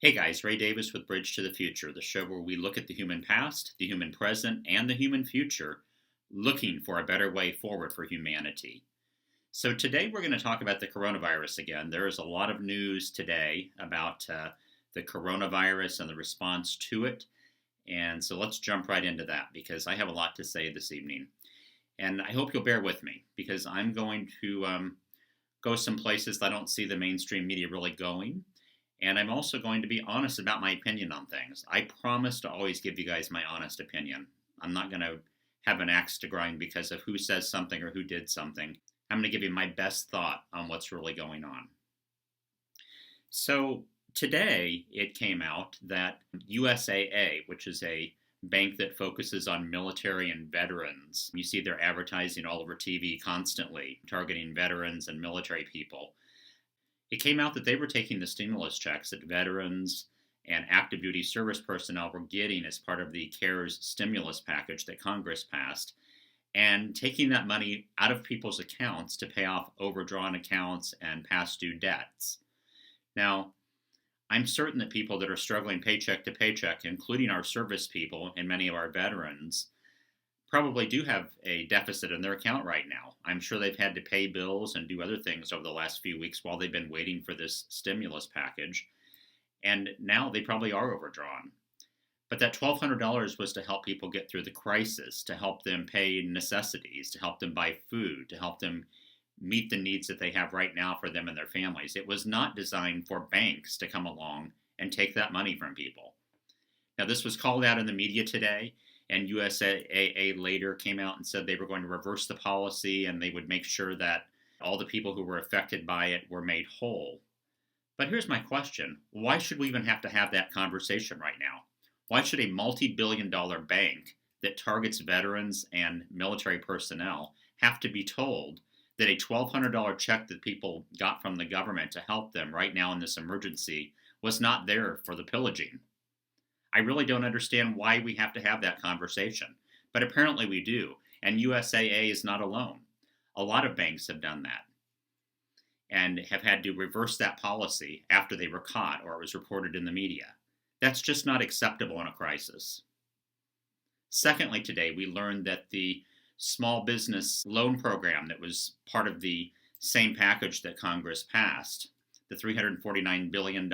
Hey guys, Ray Davis with Bridge to the Future, the show where we look at the human past, the human present, and the human future, looking for a better way forward for humanity. So today we're going to talk about the coronavirus again. There is a lot of news today about the coronavirus and the response to it. And so let's jump right into that because I have a lot to say this evening. And I hope you'll bear with me because I'm going to go some places that I don't see the mainstream media really going. And I'm also going to be honest about my opinion on things. I promise to always give you guys my honest opinion. I'm not going to have an axe to grind because of who says something or who did something. I'm going to give you my best thought on what's really going on. So today it came out that USAA, which is a bank that focuses on military and veterans, you see their advertising all over TV constantly, targeting veterans and military people. It came out that they were taking the stimulus checks that veterans and active duty service personnel were getting as part of the CARES stimulus package that Congress passed, and taking that money out of people's accounts to pay off overdrawn accounts and past due debts. Now, I'm certain that people that are struggling paycheck to paycheck, including our service people and many of our veterans, probably do have a deficit in their account right now. I'm sure they've had to pay bills and do other things over the last few weeks while they've been waiting for this stimulus package. And now they probably are overdrawn. But that $1,200 was to help people get through the crisis, to help them pay necessities, to help them buy food, to help them meet the needs that they have right now for them and their families. It was not designed for banks to come along and take that money from people. Now, this was called out in the media today. And USAA later came out and said they were going to reverse the policy and they would make sure that all the people who were affected by it were made whole. But here's my question. Why should we even have to have that conversation right now? Why should a multi-billion-dollar bank that targets veterans and military personnel have to be told that a $1,200 check that people got from the government to help them right now in this emergency was not there for the pillaging? I really don't understand why we have to have that conversation, but apparently we do, and USAA is not alone. A lot of banks have done that and have had to reverse that policy after they were caught or it was reported in the media. That's just not acceptable in a crisis. Secondly, today we learned that the small business loan program that was part of the same package that Congress passed, the $349 billion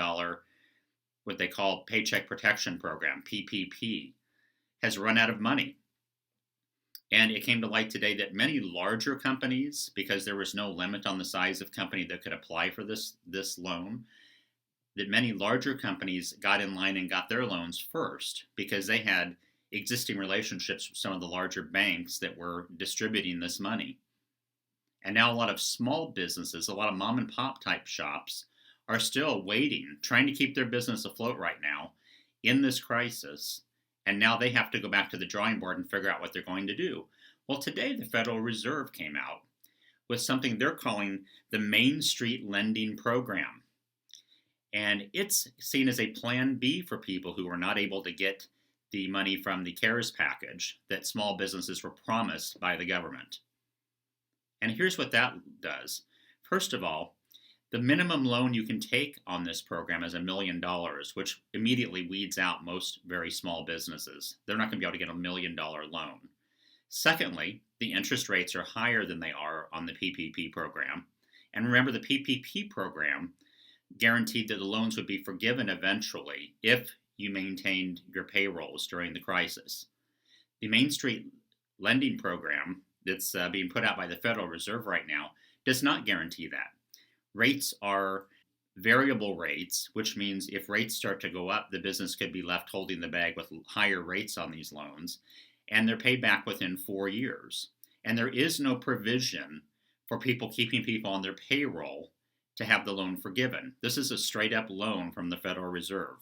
what they call Paycheck Protection Program, PPP, has run out of money. And it came to light today that many larger companies, because there was no limit on the size of company that could apply for this loan, that many larger companies got in line and got their loans first because they had existing relationships with some of the larger banks that were distributing this money. And now a lot of small businesses, a lot of mom and pop type shops, are still waiting, trying to keep their business afloat right now in this crisis. And now they have to go back to the drawing board and figure out what they're going to do. Well, today the Federal Reserve came out with something they're calling the Main Street Lending Program. And it's seen as a plan B for people who are not able to get the money from the CARES package that small businesses were promised by the government. And here's what that does. First of all, the minimum loan you can take on this program is $1 million, which immediately weeds out most very small businesses. They're not going to be able to get $1 million loan. Secondly, the interest rates are higher than they are on the PPP program. And remember, the PPP program guaranteed that the loans would be forgiven eventually if you maintained your payrolls during the crisis. The Main Street Lending Program that's being put out by the Federal Reserve right now does not guarantee that. Rates are variable rates, which means if rates start to go up, the business could be left holding the bag with higher rates on these loans, and they're paid back within 4 years. And there is no provision for people keeping people on their payroll to have the loan forgiven. This is a straight up loan from the Federal Reserve.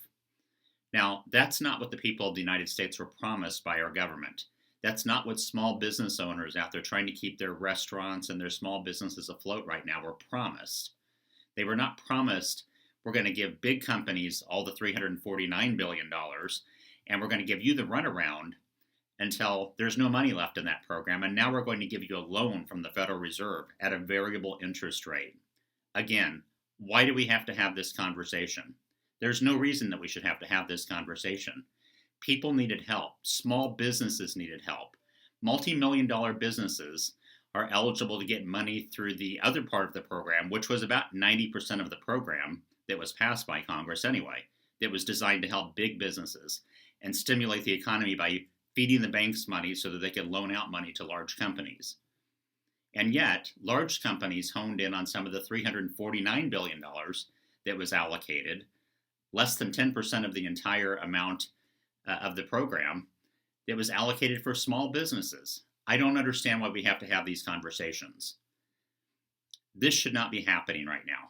Now, that's not what the people of the United States were promised by our government. That's not what small business owners out there trying to keep their restaurants and their small businesses afloat right now were promised. They were not promised, we're going to give big companies all the $349 billion, and we're going to give you the runaround until there's no money left in that program, and now we're going to give you a loan from the Federal Reserve at a variable interest rate. Again, why do we have to have this conversation? There's no reason that we should have to have this conversation. People needed help. Small businesses needed help. Multi-million dollar businesses are eligible to get money through the other part of the program, which was about 90% of the program that was passed by Congress anyway, that was designed to help big businesses and stimulate the economy by feeding the banks money so that they could loan out money to large companies. And yet, large companies honed in on some of the $349 billion that was allocated, less than 10% of the entire amount of the program that was allocated for small businesses. I don't understand why we have to have these conversations. This should not be happening right now.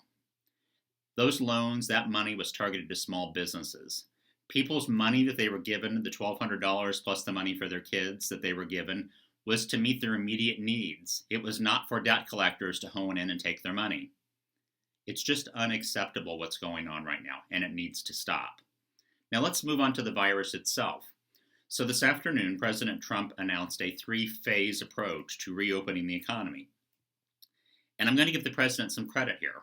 Those loans, that money was targeted to small businesses. People's money that they were given, the $1,200 plus the money for their kids that they were given, was to meet their immediate needs. It was not for debt collectors to hone in and take their money. It's just unacceptable what's going on right now, and it needs to stop. Now let's move on to the virus itself. So this afternoon, President Trump announced a 3-phase approach to reopening the economy. And I'm going to give the president some credit here.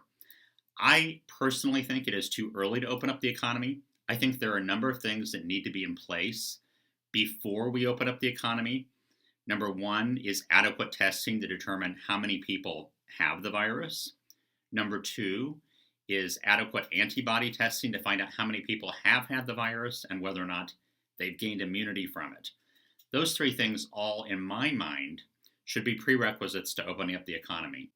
I personally think it is too early to open up the economy. I think there are a number of things that need to be in place before we open up the economy. Number one is adequate testing to determine how many people have the virus. Number two is adequate antibody testing to find out how many people have had the virus and whether or not they've gained immunity from it. Those three things all, in my mind, should be prerequisites to opening up the economy.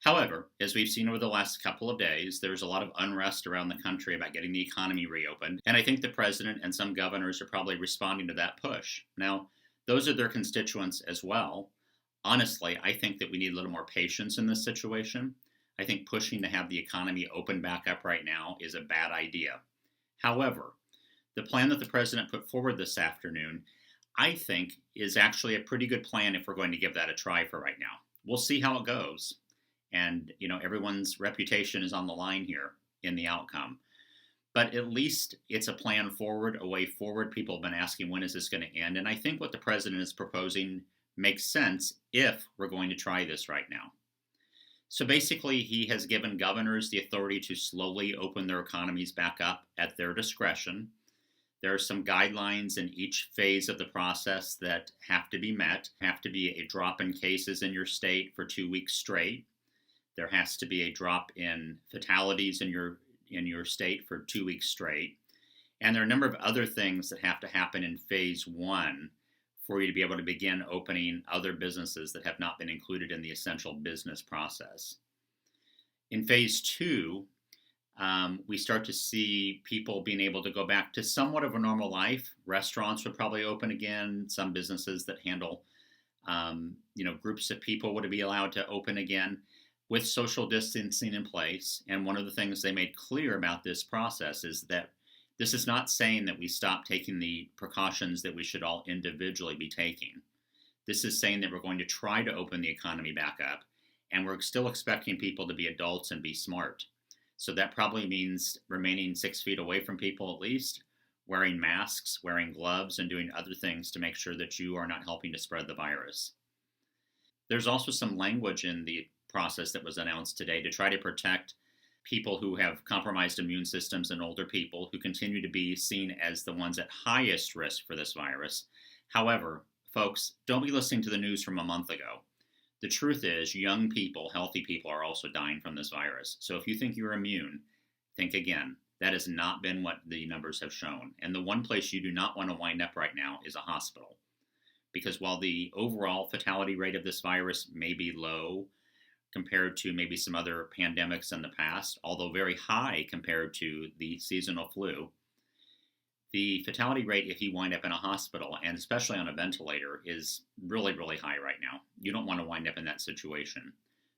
However, as we've seen over the last couple of days, there's a lot of unrest around the country about getting the economy reopened, and I think the president and some governors are probably responding to that push. Now, those are their constituents as well. Honestly, I think that we need a little more patience in this situation. I think pushing to have the economy open back up right now is a bad idea. However, the plan that the president put forward this afternoon, I think, is actually a pretty good plan if we're going to give that a try for right now. We'll see how it goes. And, everyone's reputation is on the line here in the outcome. But at least it's a plan forward, a way forward. People have been asking, when is this going to end? And I think what the president is proposing makes sense if we're going to try this right now. So basically, he has given governors the authority to slowly open their economies back up at their discretion. There are some guidelines in each phase of the process that have to be met. Have to be a drop in cases in your state for 2 weeks straight. There has to be a drop in fatalities in your state for 2 weeks straight. And there are a number of other things that have to happen in phase 1 for you to be able to begin opening other businesses that have not been included in the essential business process. In phase 2, we start to see people being able to go back to somewhat of a normal life. Restaurants would probably open again. Some businesses that handle groups of people would be allowed to open again, with social distancing in place. And one of the things they made clear about this process is that this is not saying that we stop taking the precautions that we should all individually be taking. This is saying that we're going to try to open the economy back up, and we're still expecting people to be adults and be smart. So that probably means remaining 6 feet away from people at least, wearing masks, wearing gloves, and doing other things to make sure that you are not helping to spread the virus. There's also some language in the process that was announced today to try to protect people who have compromised immune systems and older people who continue to be seen as the ones at highest risk for this virus. However, folks, don't be listening to the news from a month ago. The truth is, young people, healthy people are also dying from this virus. So if you think you're immune, think again. That has not been what the numbers have shown. And the one place you do not want to wind up right now is a hospital. Because while the overall fatality rate of this virus may be low, compared to maybe some other pandemics in the past, although very high compared to the seasonal flu, the fatality rate if you wind up in a hospital, and especially on a ventilator, is really, really high right now. You don't want to wind up in that situation.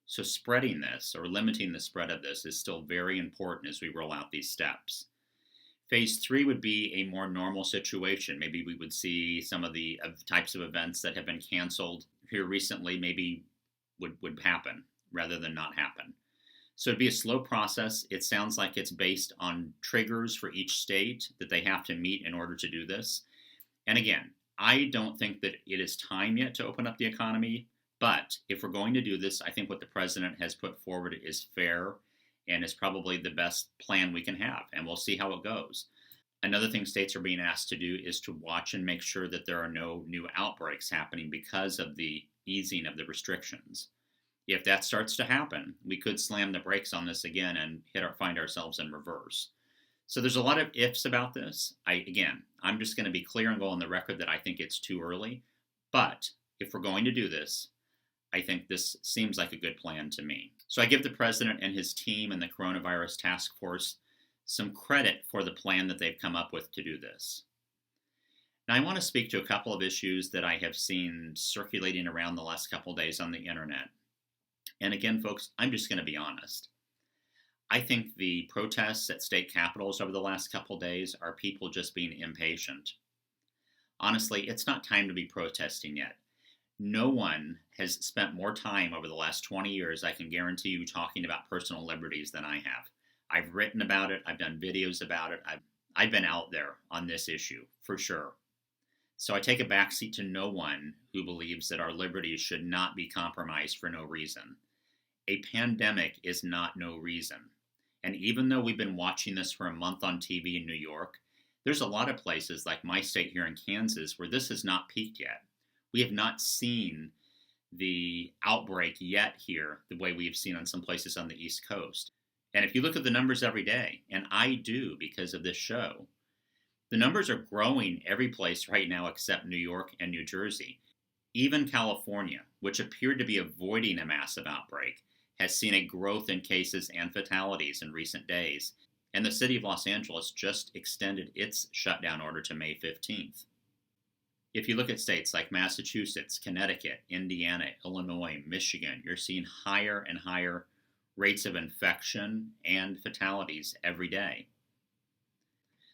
So spreading this, or limiting the spread of this, is still very important as we roll out these steps. Phase 3 would be a more normal situation. Maybe we would see some of the types of events that have been canceled here recently maybe would happen, rather than not happen. So it'd be a slow process. It sounds like it's based on triggers for each state that they have to meet in order to do this. And again, I don't think that it is time yet to open up the economy, but if we're going to do this, I think what the president has put forward is fair and is probably the best plan we can have, and we'll see how it goes. Another thing states are being asked to do is to watch and make sure that there are no new outbreaks happening because of the easing of the restrictions. If that starts to happen, we could slam the brakes on this again and find ourselves in reverse. So there's a lot of ifs about this. I'm just going to be clear and go on the record that I think it's too early. But if we're going to do this, I think this seems like a good plan to me. So I give the president and his team and the coronavirus task force some credit for the plan that they've come up with to do this. Now, I want to speak to a couple of issues that I have seen circulating around the last couple of days on the internet. And again, folks, I'm just going to be honest. I think the protests at state capitals over the last couple of days are people just being impatient. Honestly, it's not time to be protesting yet. No one has spent more time over the last 20 years, I can guarantee you, talking about personal liberties than I have. I've written about it. I've done videos about it. I've been out there on this issue, for sure. So I take a backseat to no one who believes that our liberties should not be compromised for no reason. A pandemic is not no reason. And even though we've been watching this for a month on TV in New York, there's a lot of places like my state here in Kansas where this has not peaked yet. We have not seen the outbreak yet here the way we have seen on some places on the East Coast. And if you look at the numbers every day, and I do because of this show, the numbers are growing every place right now except New York and New Jersey. Even California, which appeared to be avoiding a massive outbreak, has seen a growth in cases and fatalities in recent days. And the city of Los Angeles just extended its shutdown order to May 15th. If you look at states like Massachusetts, Connecticut, Indiana, Illinois, Michigan, you're seeing higher and higher rates of infection and fatalities every day.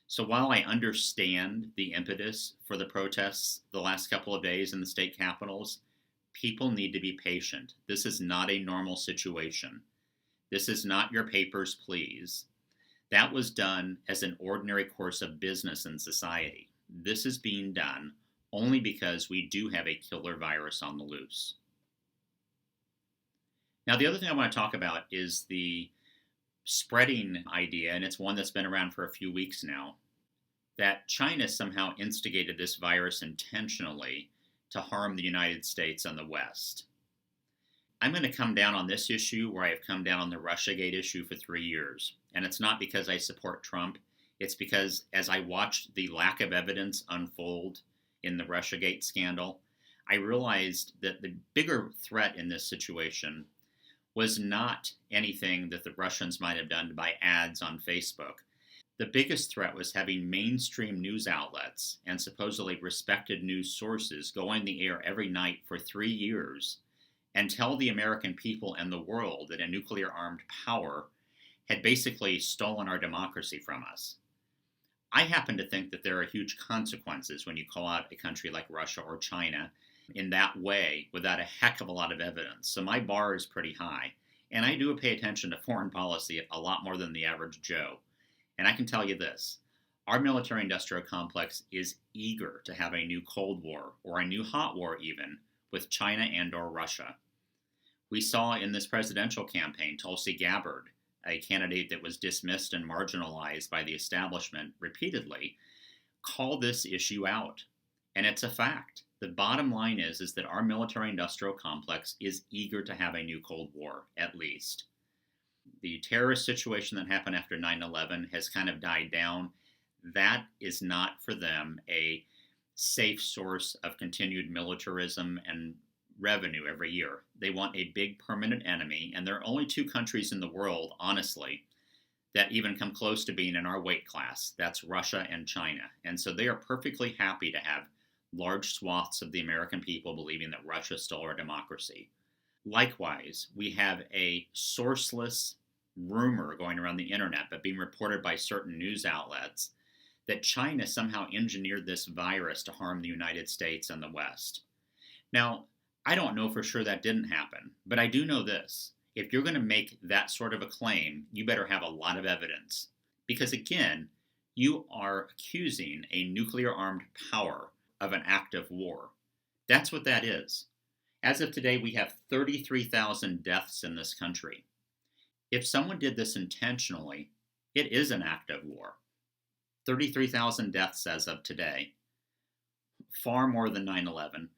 So while I understand the impetus for the protests the last couple of days in the state capitals, people need to be patient. This is not a normal situation. This is not your papers, please. That was done as an ordinary course of business in society. This is being done only because we do have a killer virus on the loose. Now, the other thing I want to talk about is the spreading idea, and it's one that's been around for a few weeks now, that China somehow instigated this virus intentionally to harm the United States and the West. I'm going to come down on this issue where I have come down on the Russiagate issue for 3 years. And it's not because I support Trump. It's because as I watched the lack of evidence unfold in the Russiagate scandal, I realized that the bigger threat in this situation was not anything that the Russians might have done to buy ads on Facebook. The biggest threat was having mainstream news outlets and supposedly respected news sources go on the air every night for 3 years and tell the American people and the world that a nuclear-armed power had basically stolen our democracy from us. I happen to think that there are huge consequences when you call out a country like Russia or China in that way without a heck of a lot of evidence. So my bar is pretty high. And I do pay attention to foreign policy a lot more than the average Joe. And I can tell you this, our military-industrial complex is eager to have a new Cold War, or a new hot war even, with China and or Russia. We saw in this presidential campaign Tulsi Gabbard, a candidate that was dismissed and marginalized by the establishment repeatedly, call this issue out. And it's a fact. The bottom line is that our military-industrial complex is eager to have a new Cold War, at least. The terrorist situation that happened after 9/11 has kind of died down. That is not for them a safe source of continued militarism and revenue every year. They want a big permanent enemy, and there are only 2 countries in the world, honestly, that even come close to being in our weight class. That's Russia and China. And so they are perfectly happy to have large swaths of the American people believing that Russia stole our democracy. Likewise, we have a sourceless rumor going around the internet, but being reported by certain news outlets, that China somehow engineered this virus to harm the United States and the West. Now, I don't know for sure that didn't happen, but I do know this. If you're going to make that sort of a claim, you better have a lot of evidence. Because again, you are accusing a nuclear-armed power of an act of war. That's what that is. As of today, we have 33,000 deaths in this country. If someone did this intentionally, it is an act of war. 33,000 deaths as of today, far more than 9/11,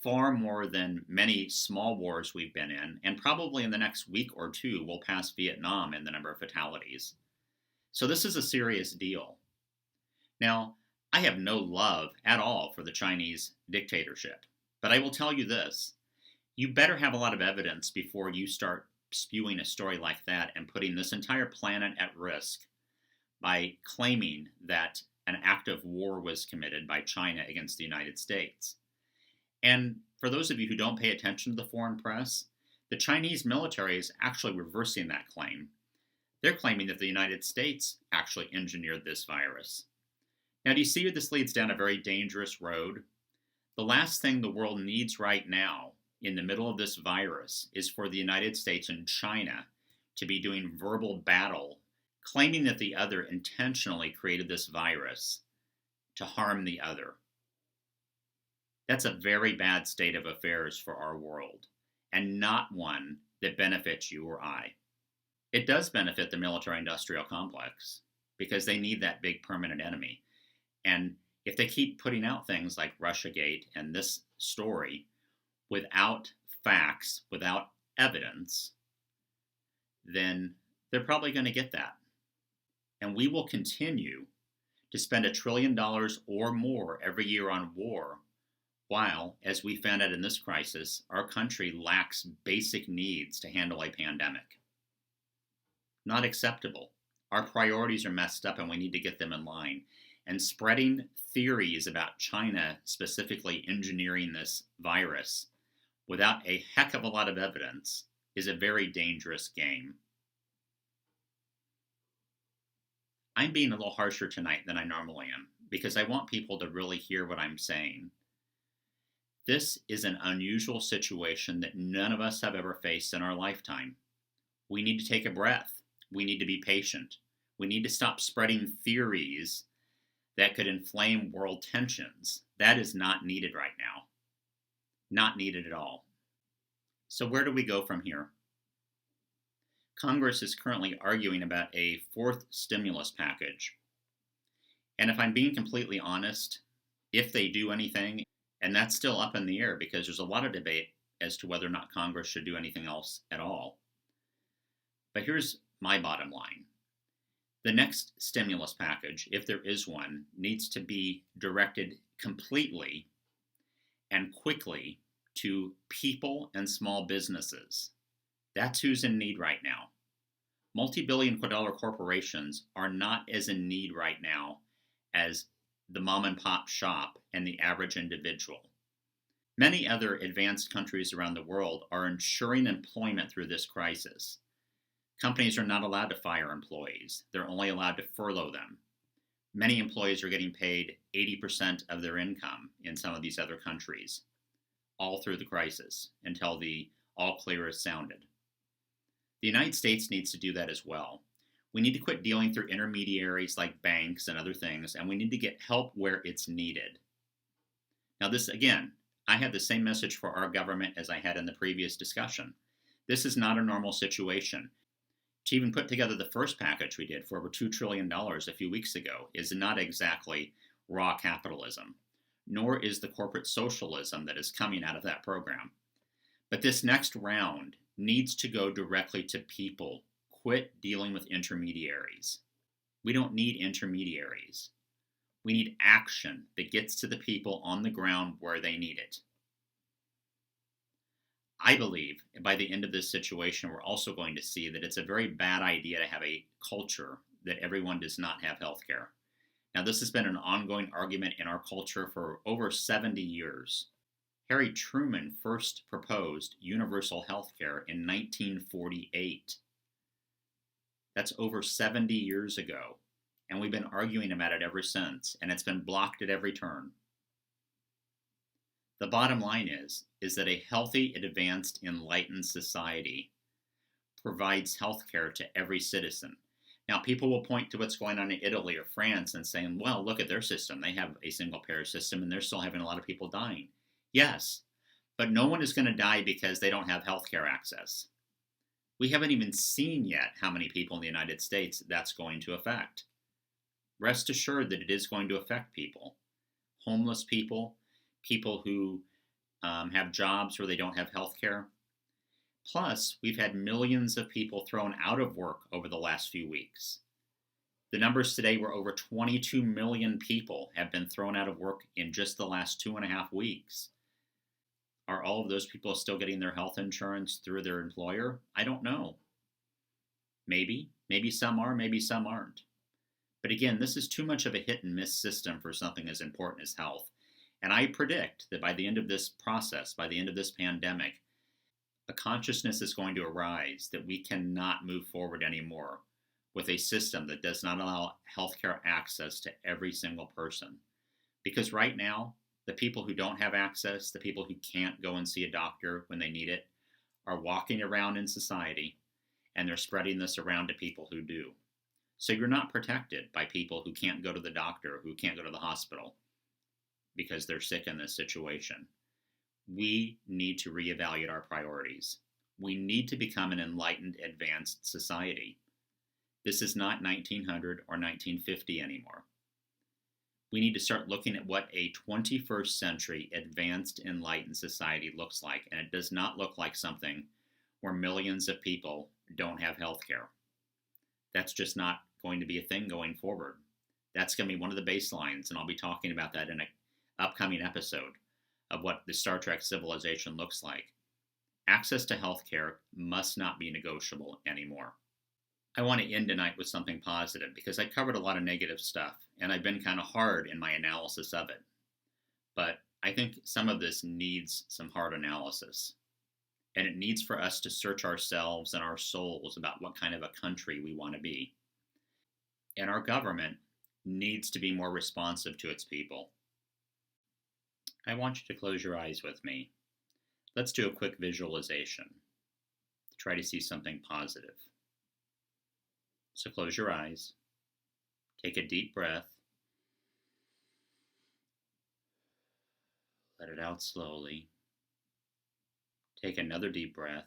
far more than many small wars we've been in, and probably in the next week or two we'll pass Vietnam in the number of fatalities. So this is a serious deal. Now, I have no love at all for the Chinese dictatorship, but I will tell you this. You better have a lot of evidence before you start spewing a story like that and putting this entire planet at risk by claiming that an act of war was committed by China against the United States. And for those of you who don't pay attention to the foreign press, the Chinese military is actually reversing that claim. They're claiming that the United States actually engineered this virus. Now, do you see this leads down a very dangerous road? The last thing the world needs right now, in the middle of this virus, is for the United States and China to be doing verbal battle, claiming that the other intentionally created this virus to harm the other. That's a very bad state of affairs for our world, and not one that benefits you or I. It does benefit the military-industrial complex, because they need that big permanent enemy. And if they keep putting out things like Russiagate and this story without facts, without evidence, then they're probably going to get that. And we will continue to spend $1 trillion or more every year on war, while, as we found out in this crisis, our country lacks basic needs to handle a pandemic. Not acceptable. Our priorities are messed up and we need to get them in line. And spreading theories about China specifically engineering this virus without a heck of a lot of evidence is a very dangerous game. I'm being a little harsher tonight than I normally am because I want people to really hear what I'm saying. This is an unusual situation that none of us have ever faced in our lifetime. We need to take a breath. We need to be patient. We need to stop spreading theories that could inflame world tensions. That is not needed right now. Not needed at all. So where do we go from here? Congress is currently arguing about a fourth stimulus package. And if I'm being completely honest, if they do anything, and that's still up in the air because there's a lot of debate as to whether or not Congress should do anything else at all. But here's my bottom line. The next stimulus package, if there is one, needs to be directed completely and quickly to people and small businesses. That's who's in need right now. Multi-billion dollar corporations are not as in need right now as the mom and pop shop and the average individual. Many other advanced countries around the world are ensuring employment through this crisis. Companies are not allowed to fire employees. They're only allowed to furlough them. Many employees are getting paid 80% of their income in some of these other countries, all through the crisis until the all clear is sounded. The United States needs to do that as well. We need to quit dealing through intermediaries like banks and other things, and we need to get help where it's needed. Now this, again, I have the same message for our government as I had in the previous discussion. This is not a normal situation. To even put together the first package we did for over $2 trillion a few weeks ago is not exactly raw capitalism, nor is the corporate socialism that is coming out of that program. But this next round needs to go directly to people. Quit dealing with intermediaries. We don't need intermediaries. We need action that gets to the people on the ground where they need it. I believe by the end of this situation, we're also going to see that it's a very bad idea to have a culture that everyone does not have health care. Now, this has been an ongoing argument in our culture for over 70 years. Harry Truman first proposed universal health care in 1948. That's over 70 years ago, and we've been arguing about it ever since, and it's been blocked at every turn. The bottom line is that a healthy, advanced, enlightened society provides health care to every citizen. Now, people will point to what's going on in Italy or France and saying, well, look at their system. They have a single-payer system, and they're still having a lot of people dying. Yes, but no one is going to die because they don't have health care access. We haven't even seen yet how many people in the United States that's going to affect. Rest assured that it is going to affect people. Homeless people, people who have jobs where they don't have health care. Plus, we've had millions of people thrown out of work over the last few weeks. The numbers today were over 22 million people have been thrown out of work in just the last 2.5 weeks. Are all of those people still getting their health insurance through their employer? I don't know. Maybe. Maybe some are, maybe some aren't. But again, this is too much of a hit and miss system for something as important as health. And I predict that by the end of this process, by the end of this pandemic, a consciousness is going to arise that we cannot move forward anymore with a system that does not allow healthcare access to every single person. Because right now, the people who don't have access, the people who can't go and see a doctor when they need it, are walking around in society and they're spreading this around to people who do. So you're not protected by people who can't go to the doctor, who can't go to the hospital because they're sick in this situation. We need to reevaluate our priorities. We need to become an enlightened, advanced society. This is not 1900 or 1950 anymore. We need to start looking at what a 21st century advanced, enlightened society looks like, and it does not look like something where millions of people don't have health care. That's just not going to be a thing going forward. That's going to be one of the baselines, and I'll be talking about that in an upcoming episode of what the Star Trek civilization looks like. Access to health care must not be negotiable anymore. I want to end tonight with something positive because I covered a lot of negative stuff and I've been kind of hard in my analysis of it. But I think some of this needs some hard analysis. And it needs for us to search ourselves and our souls about what kind of a country we want to be. And our government needs to be more responsive to its people. I want you to close your eyes with me. Let's do a quick visualization to try to see something positive. So close your eyes, take a deep breath, let it out slowly, take another deep breath,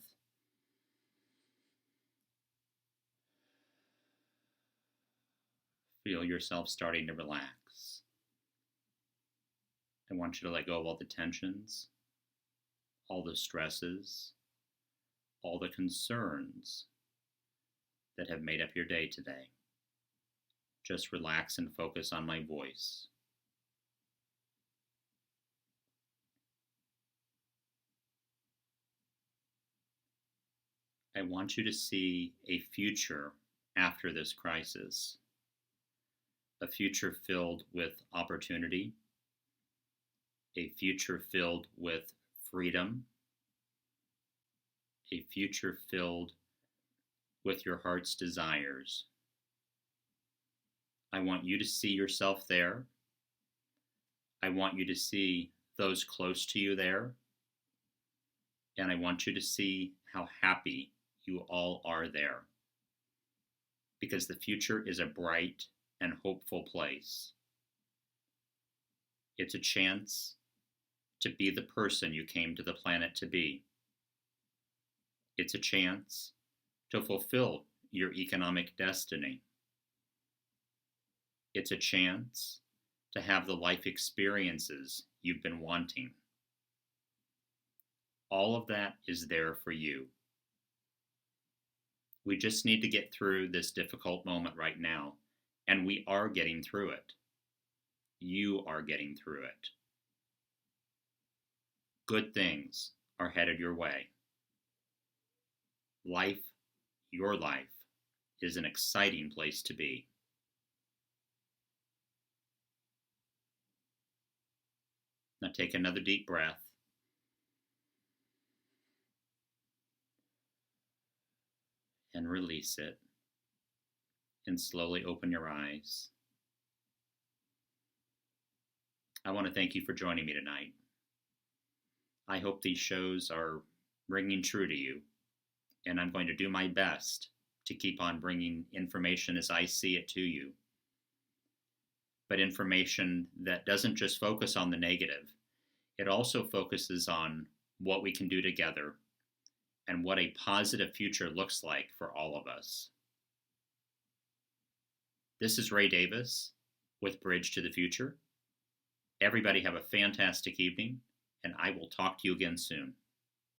feel yourself starting to relax. I want you to let go of all the tensions, all the stresses, all the concerns that have made up your day today. Just relax and focus on my voice. I want you to see a future after this crisis, a future filled with opportunity, a future filled with freedom, a future filled with your heart's desires. I want you to see yourself there. I want you to see those close to you there. And I want you to see how happy you all are there. Because the future is a bright and hopeful place. It's a chance to be the person you came to the planet to be. It's a chance to fulfill your economic destiny. It's a chance to have the life experiences you've been wanting. All of that is there for you. We just need to get through this difficult moment right now, and we are getting through it. You are getting through it. Good things are headed your way. Life, your life, is an exciting place to be. Now take another deep breath. And release it. And slowly open your eyes. I want to thank you for joining me tonight. I hope these shows are ringing true to you. And I'm going to do my best to keep on bringing information as I see it to you. But information that doesn't just focus on the negative. It also focuses on what we can do together and what a positive future looks like for all of us. This is Ray Davis with Bridge to the Future. Everybody have a fantastic evening, and I will talk to you again soon.